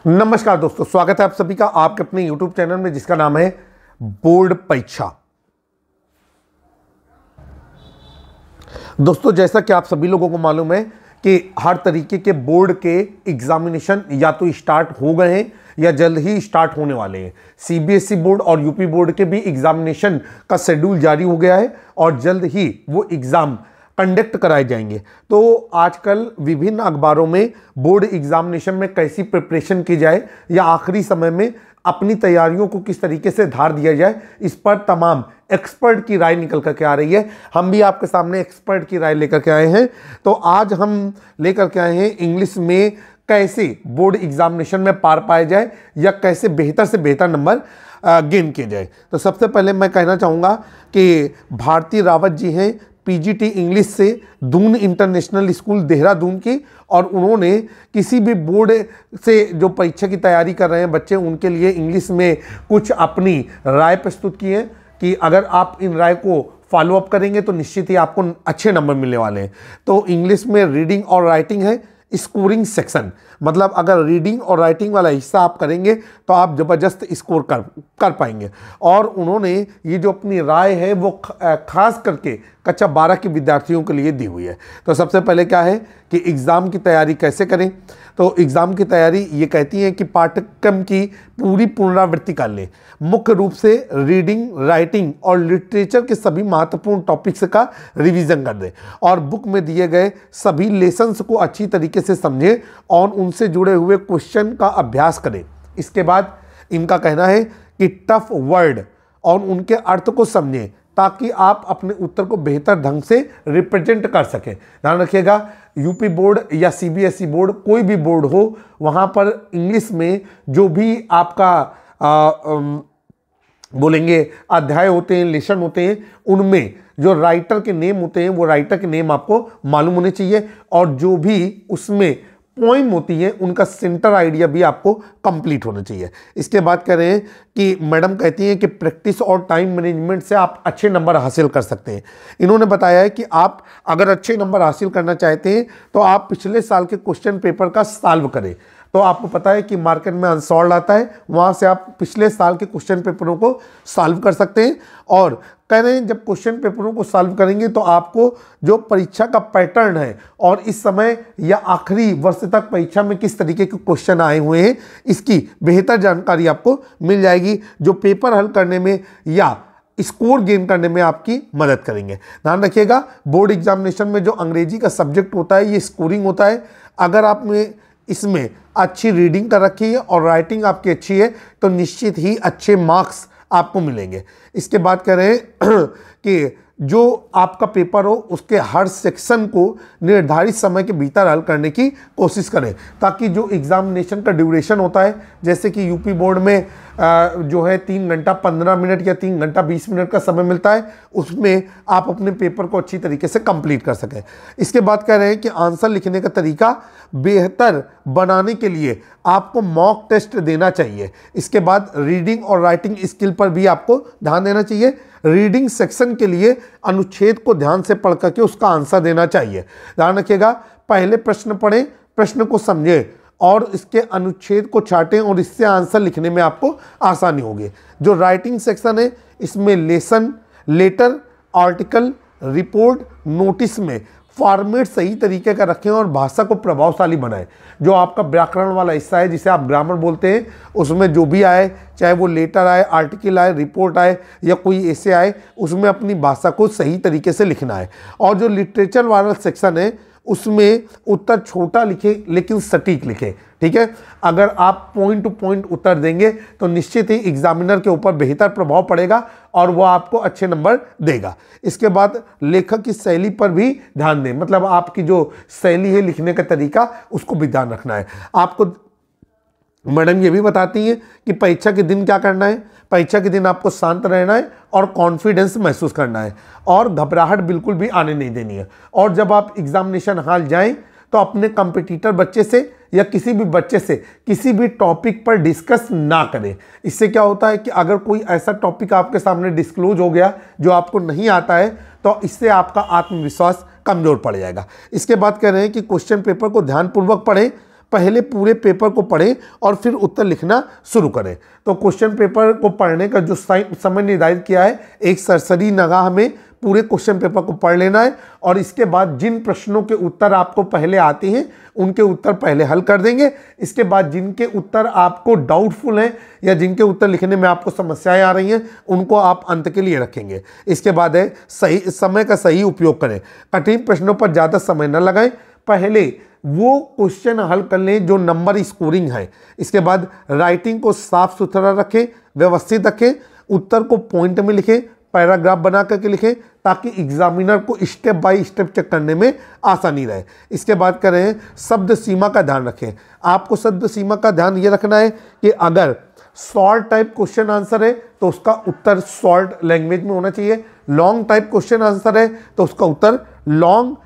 नमस्कार दोस्तों, स्वागत है आप सभी का आपके अपने YouTube चैनल में जिसका नाम है बोर्ड परीक्षा। दोस्तों, जैसा कि आप सभी लोगों को मालूम है कि हर तरीके के बोर्ड के एग्जामिनेशन या तो स्टार्ट हो गए हैं या जल्द ही स्टार्ट होने वाले हैं। CBSE बोर्ड और यूपी बोर्ड के भी एग्जामिनेशन का शेड्यूल जारी हो गया है और जल्द ही वो एग्जाम कंडक्ट कराए जाएंगे। तो आजकल विभिन्न अखबारों में बोर्ड एग्जामिनेशन में कैसी प्रिपरेशन की जाए या आखिरी समय में अपनी तैयारियों को किस तरीके से धार दिया जाए, इस पर तमाम एक्सपर्ट की राय निकल करके आ रही है। हम भी आपके सामने एक्सपर्ट की राय लेकर के आए हैं। तो आज हम लेकर के आए हैं इंग्लिश में कैसे बोर्ड एग्जामिनेशन में पार पाए जाए या कैसे बेहतर से बेहतर नंबर गेन किए जाए। तो सबसे पहले मैं कहना चाहूँगा कि भारती रावत जी हैं PGT इंग्लिश से दून इंटरनेशनल स्कूल देहरादून की, और उन्होंने किसी भी बोर्ड से जो परीक्षा की तैयारी कर रहे हैं बच्चे, उनके लिए इंग्लिश में कुछ अपनी राय प्रस्तुत की है कि अगर आप इन राय को फॉलो अप करेंगे तो निश्चित ही आपको अच्छे नंबर मिलने वाले हैं। तो इंग्लिश में रीडिंग और राइटिंग है स्कोरिंग सेक्शन, मतलब अगर रीडिंग और राइटिंग वाला हिस्सा आप करेंगे तो आप ज़बरदस्त स्कोर कर पाएंगे। और उन्होंने ये जो अपनी राय है वो खास करके कक्षा 12 के विद्यार्थियों के लिए दी हुई है। तो सबसे पहले क्या है कि एग्ज़ाम की तैयारी कैसे करें। तो एग्ज़ाम की तैयारी ये कहती है कि पाठ्यक्रम की पूरी पुनरावृत्ति कर लें, मुख्य रूप से रीडिंग, राइटिंग और लिटरेचर के सभी महत्वपूर्ण टॉपिक्स का रिवीजन कर दें और बुक में दिए गए सभी लेसन्स को अच्छी तरीके से समझें और उनसे जुड़े हुए क्वेश्चन का अभ्यास करें। इसके बाद इनका कहना है कि टफ वर्ड और उनके अर्थ को समझें ताकि आप अपने उत्तर को बेहतर ढंग से रिप्रेजेंट कर सकें। ध्यान रखिएगा, यूपी बोर्ड या CBSE बोर्ड, कोई भी बोर्ड हो, वहाँ पर इंग्लिश में जो भी आपका बोलेंगे अध्याय होते हैं, लेसन होते हैं, उनमें जो राइटर के नेम होते हैं वो राइटर के नेम आपको मालूम होने चाहिए, और जो भी उसमें पोइम होती है उनका सेंटर आइडिया भी आपको कंप्लीट होना चाहिए। इसके बाद कह रहे हैं कि मैडम कहती हैं कि प्रैक्टिस और टाइम मैनेजमेंट से आप अच्छे नंबर हासिल कर सकते हैं। इन्होंने बताया है कि आप अगर अच्छे नंबर हासिल करना चाहते हैं तो आप पिछले साल के क्वेश्चन पेपर का सॉल्व करें। तो आपको पता है कि मार्केट में अनसॉल्व आता है, वहाँ से आप पिछले साल के क्वेश्चन पेपरों को सॉल्व कर सकते हैं। और कह रहे हैं जब क्वेश्चन पेपरों को सॉल्व करेंगे तो आपको जो परीक्षा का पैटर्न है और इस समय या आखिरी वर्ष तक परीक्षा में किस तरीके के क्वेश्चन आए हुए हैं, इसकी बेहतर जानकारी आपको मिल जाएगी, जो पेपर हल करने में या स्कोर गेन करने में आपकी मदद करेंगे। ध्यान रखिएगा, बोर्ड एग्जामिनेशन में जो अंग्रेजी का सब्जेक्ट होता है ये स्कोरिंग होता है। अगर आपने इसमें अच्छी रीडिंग कर रखी है और राइटिंग आपकी अच्छी है तो निश्चित ही अच्छे मार्क्स आपको मिलेंगे। इसके बाद कह रहे हैं कि जो आपका पेपर हो उसके हर सेक्शन को निर्धारित समय के भीतर हल करने की कोशिश करें, ताकि जो एग्जामिनेशन का ड्यूरेशन होता है, जैसे कि यूपी बोर्ड में जो है 3 घंटा 15 मिनट या 3 घंटा 20 मिनट का समय मिलता है, उसमें आप अपने पेपर को अच्छी तरीके से कंप्लीट कर सकें। इसके बाद कह रहे हैं कि आंसर लिखने का तरीका बेहतर बनाने के लिए आपको मॉक टेस्ट देना चाहिए। इसके बाद रीडिंग और राइटिंग स्किल पर भी आपको ध्यान देना चाहिए। रीडिंग सेक्शन के लिए अनुच्छेद को ध्यान से पढ़ करके उसका आंसर देना चाहिए। ध्यान रखिएगा, पहले प्रश्न पढ़ें, प्रश्न को समझें और इसके अनुच्छेद को छाटें और इससे आंसर लिखने में आपको आसानी होगी। जो राइटिंग सेक्शन है इसमें lesson, letter, article, report, notice में फॉर्मेट सही तरीके का रखें और भाषा को प्रभावशाली बनाएं। जो आपका व्याकरण वाला हिस्सा है जिसे आप ग्रामर बोलते हैं, उसमें जो भी आए, चाहे वो लेटर आए, आर्टिकल आए, रिपोर्ट आए या कोई ऐसे आए, उसमें अपनी भाषा को सही तरीके से लिखना है। और जो लिटरेचर वाला सेक्शन है उसमें उत्तर छोटा लिखें लेकिन सटीक लिखें। ठीक है, अगर आप पॉइंट टू पॉइंट उत्तर देंगे तो निश्चित ही एग्जामिनर के ऊपर बेहतर प्रभाव पड़ेगा और वो आपको अच्छे नंबर देगा। इसके बाद लेखक की शैली पर भी ध्यान दें, मतलब आपकी जो शैली है लिखने का तरीका, उसको भी ध्यान रखना है। आपको मैडम ये भी बताती हैं कि परीक्षा के दिन क्या करना है। परीक्षा के दिन आपको शांत रहना है और कॉन्फिडेंस महसूस करना है और घबराहट बिल्कुल भी आने नहीं देनी है। और जब आप एग्जामिनेशन हॉल जाएं तो अपने कंपटीटर बच्चे से या किसी भी बच्चे से किसी भी टॉपिक पर डिस्कस ना करें। इससे क्या होता है कि अगर कोई ऐसा टॉपिक आपके सामने डिस्क्लोज हो गया जो आपको नहीं आता है तो इससे आपका आत्मविश्वास कमजोर पड़ जाएगा। इसके बाद कह रहे हैं कि क्वेश्चन पेपर को ध्यानपूर्वक पढ़ें, पहले पूरे पेपर को पढ़ें और फिर उत्तर लिखना शुरू करें। तो क्वेश्चन पेपर को पढ़ने का जो समय निर्धारित किया है, एक सरसरी निगाह में पूरे क्वेश्चन पेपर को पढ़ लेना है और इसके बाद जिन प्रश्नों के उत्तर आपको पहले आते हैं उनके उत्तर पहले हल कर देंगे। इसके बाद जिनके उत्तर आपको डाउटफुल हैं या जिनके उत्तर लिखने में आपको समस्याएं आ रही हैं उनको आप अंत के लिए रखेंगे। इसके बाद है सही समय का सही उपयोग करें। कठिन प्रश्नों पर ज़्यादा समय न लगाएं, पहले वो क्वेश्चन हल कर लें जो नंबर स्कोरिंग है। इसके बाद राइटिंग को साफ सुथरा रखें, व्यवस्थित रखें, उत्तर को पॉइंट में लिखें, पैराग्राफ बना करके लिखें ताकि एग्जामिनर को स्टेप बाय स्टेप चेक करने में आसानी रहे। इसके बाद करें शब्द सीमा का ध्यान रखें। आपको शब्द सीमा का ध्यान ये रखना है कि अगर शॉर्ट टाइप क्वेश्चन आंसर है तो उसका उत्तर शॉर्ट लैंग्वेज में होना चाहिए, लॉन्ग टाइप क्वेश्चन आंसर है तो उसका उत्तर लॉन्ग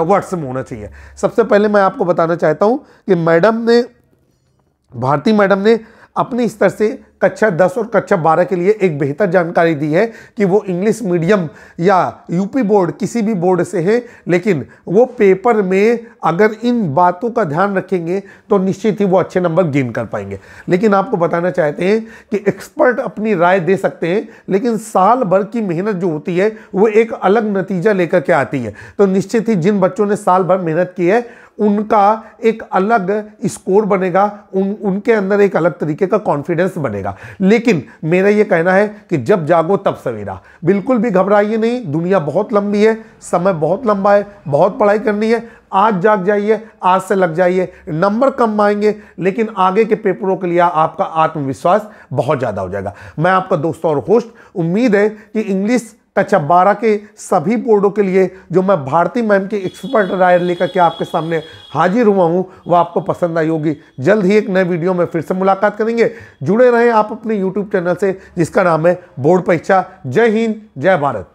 वर्ड्स में होना चाहिए। सबसे पहले मैं आपको बताना चाहता हूं कि भारती मैडम ने अपने स्तर से कक्षा 10 और कक्षा 12 के लिए एक बेहतर जानकारी दी है कि वो इंग्लिश मीडियम या यूपी बोर्ड किसी भी बोर्ड से है, लेकिन वो पेपर में अगर इन बातों का ध्यान रखेंगे तो निश्चित ही वो अच्छे नंबर गेन कर पाएंगे। लेकिन आपको बताना चाहते हैं कि एक्सपर्ट अपनी राय दे सकते हैं, लेकिन साल भर की मेहनत जो होती है वो एक अलग नतीजा लेकर के आती है। तो निश्चित ही जिन बच्चों ने साल भर मेहनत की है उनका एक अलग स्कोर बनेगा, उनके अंदर एक अलग तरीके का कॉन्फिडेंस बनेगा। लेकिन मेरा ये कहना है कि जब जागो तब सवेरा, बिल्कुल भी घबराइए नहीं। दुनिया बहुत लंबी है, समय बहुत लंबा है, बहुत पढ़ाई करनी है। आज जाग जाइए, आज से लग जाइए। नंबर कम आएंगे लेकिन आगे के पेपरों के लिए आपका आत्मविश्वास बहुत ज़्यादा हो जाएगा। मैं आपका दोस्त और होस्ट, उम्मीद है कि इंग्लिश कक्षा 12 के सभी बोर्डों के लिए जो मैं भारती मैम की एक्सपर्ट राय लेकर के आपके सामने हाजिर हुआ हूं वो आपको पसंद आई होगी। जल्द ही एक नए वीडियो में फिर से मुलाकात करेंगे। जुड़े रहें आप अपने YouTube चैनल से जिसका नाम है बोर्ड परीक्षा। जय हिंद, जय भारत।